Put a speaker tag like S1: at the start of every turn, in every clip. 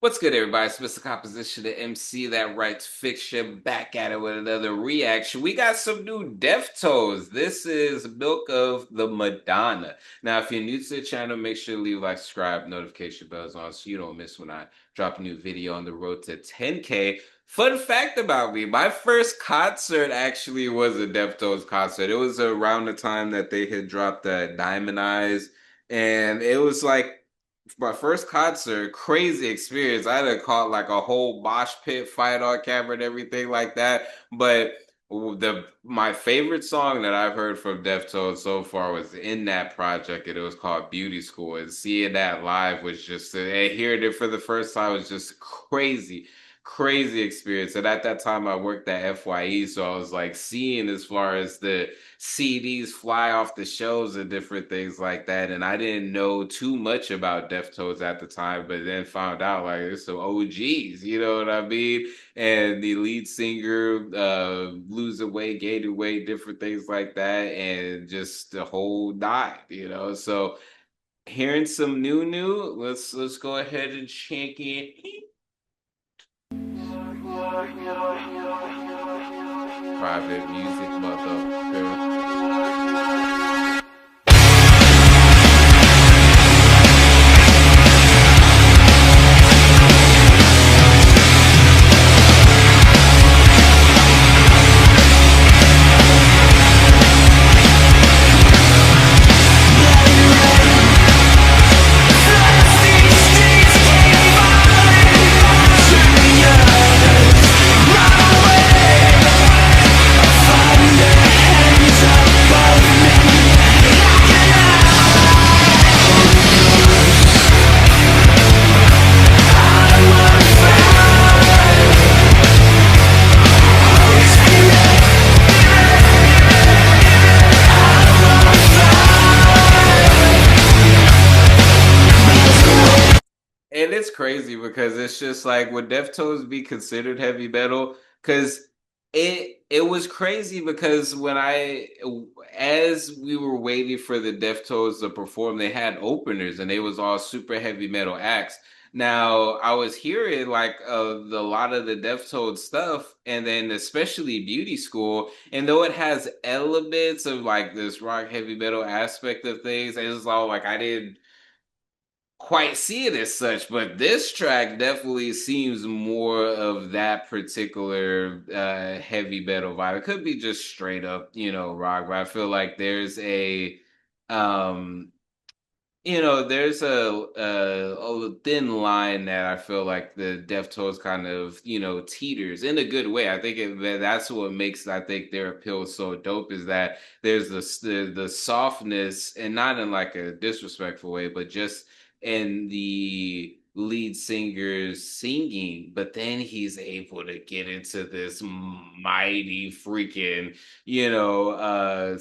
S1: What's good, everybody? It's Mr. Composition, the MC that writes fiction, back at it with another reaction. We got some new Deftones. This is Milk of the Madonna. Now, if you're new to the channel, make sure to leave a like, subscribe, notification bells on so you don't miss when I drop a new video on the road to 10K. Fun fact about me, my first concert actually was a Deftones concert. It was around the time that they had dropped the Diamond Eyes, and it was like my first concert, crazy experience. I had to call like a whole mosh pit fight on camera and everything like that. But the my favorite song that I've heard from Deftones so far was in that project, and it was called Beauty School. And seeing that live was just, and hearing it for the first time was just crazy. Crazy experience. And at that time, I worked at FYE, so I was like seeing as far as the CDs fly off the shelves and different things like that. And I didn't know too much about Deftones at the time, but then found out like there's some OGs, you know what I mean? And the lead singer losing weight, gaining weight, different things like that, and just the whole nine. So hearing some new, let's go ahead and check it. Private music, motherfucker. And it's crazy because it's just like, would Deftones be considered heavy metal? Because it was crazy because as we were waiting for the Deftones to perform, they had openers and they was all super heavy metal acts. Now I was hearing like a lot of the Deftones stuff, and then especially Beauty School, and though it has elements of like this rock heavy metal aspect of things, it's all like I didn't quite see it as such, but this track definitely seems more of that particular heavy metal vibe. It could be just straight up, rock, but I feel like there's um there's a thin line that I feel like the Deftones kind of, teeters in a good way. I think that's what makes, I think, their appeal so dope, is that there's the softness, and not in like a disrespectful way, but just in the lead singer's singing, but then he's able to get into this mighty freaking,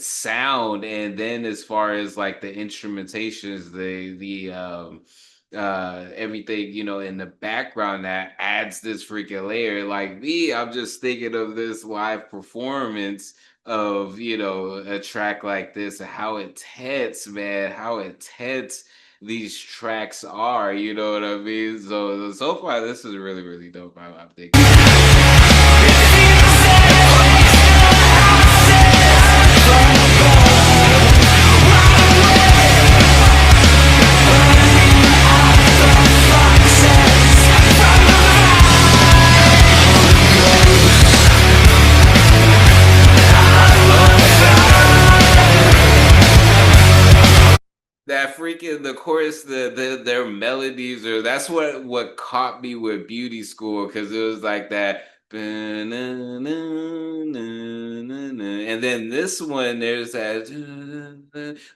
S1: sound. And then as far as like the instrumentations, the everything, in the background that adds this freaking layer. Like me, I'm just thinking of this live performance of, a track like this, and how intense, man, how intense these tracks are, you know what I mean? So far this is really, really dope. I'm thinking. That freaking the chorus, their melodies, or that's what caught me with Beauty School, because it was like that, and then this one there's that,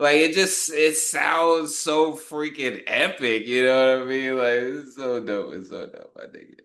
S1: like it sounds so freaking epic, you know what I mean? Like it's so dope, it's so dope. I think it.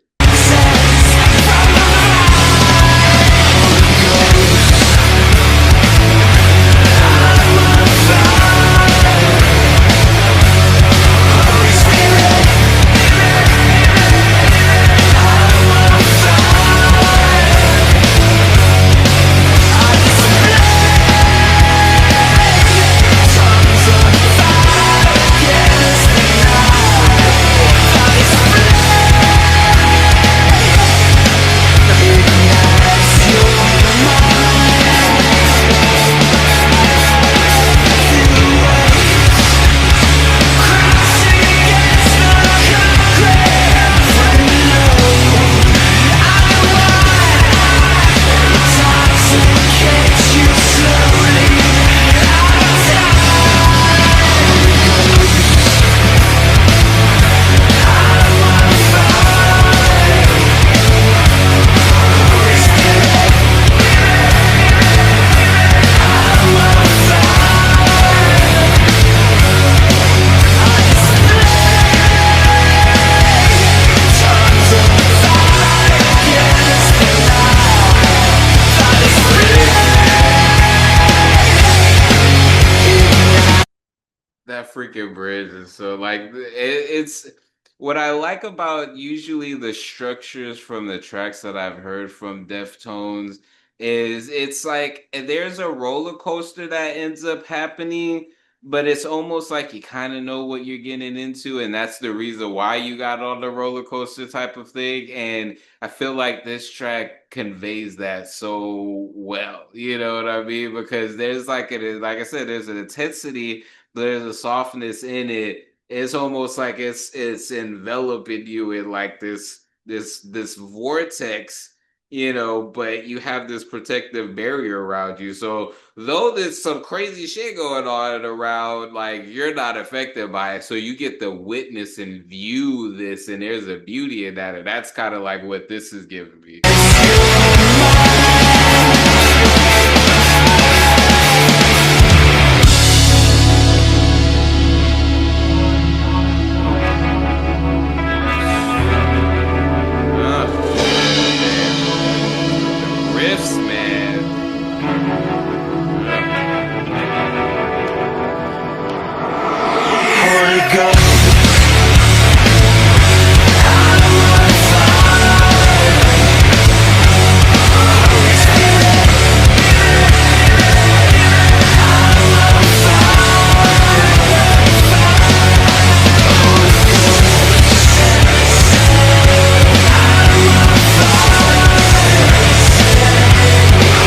S1: that freaking bridge is so like it's what I like about usually the structures from the tracks that I've heard from Deftones is it's like there's a roller coaster that ends up happening, but it's almost like you kind of know what you're getting into, and that's the reason why you got on the roller coaster type of thing. And I feel like this track conveys that so well. You know what I mean? Because there's like I said, there's an intensity, there's a softness in it. It's almost like it's enveloping you in like this vortex, but you have this protective barrier around you. So though there's some crazy shit going on around, like you're not affected by it. So you get to witness and view this, and there's a beauty in that. And that's kind of like what this is giving me. Riffs, man. Holy God.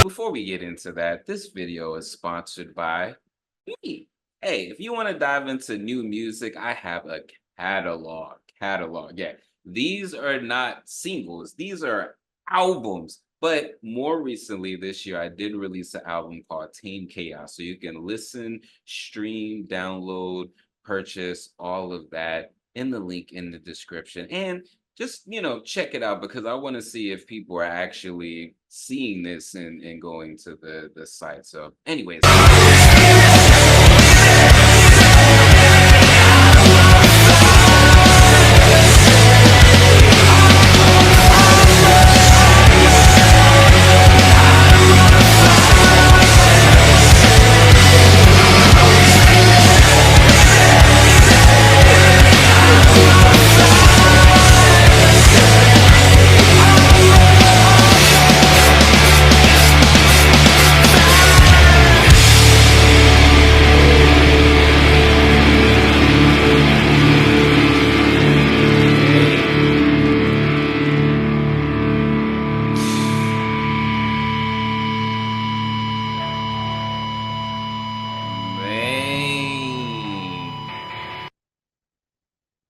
S1: Before we get into that, this video is sponsored by me. Hey, if you want to dive into new music, I have a catalog. Catalog. Yeah. These are not singles, these are albums. But more recently this year, I did release an album called Tame Chaos. So you can listen, stream, download, purchase all of that in the link in the description. And just check it out because I want to see if people are actually seeing this and going to the site. So anyways.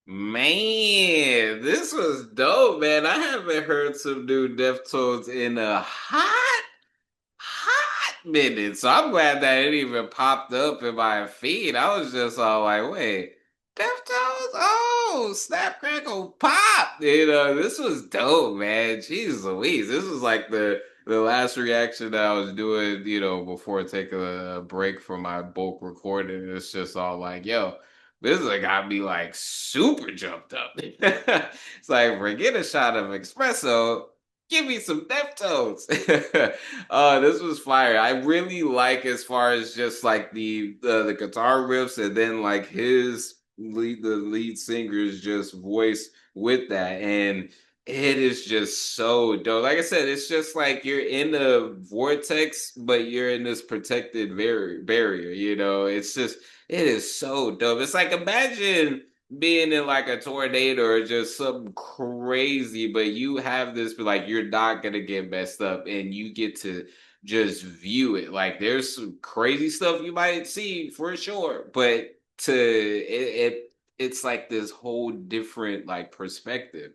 S1: Man, this was dope, man. I haven't heard some new Deftones in a hot minute. So I'm glad that it even popped up in my feed. I was just all like, wait, Deftones? Oh, snap, crackle, pop. This was dope, man. Jeez Louise. This was like the last reaction that I was doing, before taking a break from my bulk recording. It's just all like, yo. This has got me like super jumped up. It's like, forget a shot of espresso. Give me some Deftones. This was fire. I really like as far as just like the guitar riffs and then like the lead singer's just voice with that. And it is just so dope. Like I said, it's just like you're in a vortex, but you're in this protected barrier. It is so dope. It's like imagine being in like a tornado or just something crazy, but you have this, like you're not gonna get messed up, and you get to just view it. Like there's some crazy stuff you might see for sure, but it's like this whole different like perspective,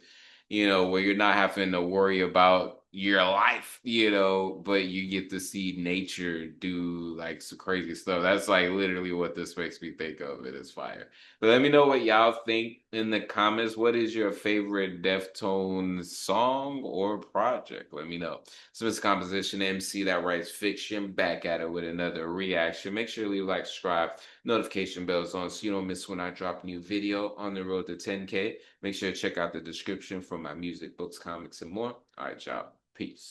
S1: where you're not having to worry about your life, but you get to see nature do like some crazy stuff. That's like literally what this makes me think of. It is fire. But let me know what y'all think in the comments. What is your favorite Deftones song or project? Let me know. So it's Composition MC that writes fiction, back at it with another reaction. Make sure to leave a like, subscribe, notification bells on so you don't miss when I drop a new video on the road to 10K. Make sure to check out the description for my music, books, comics, and more. All right, y'all. Peace.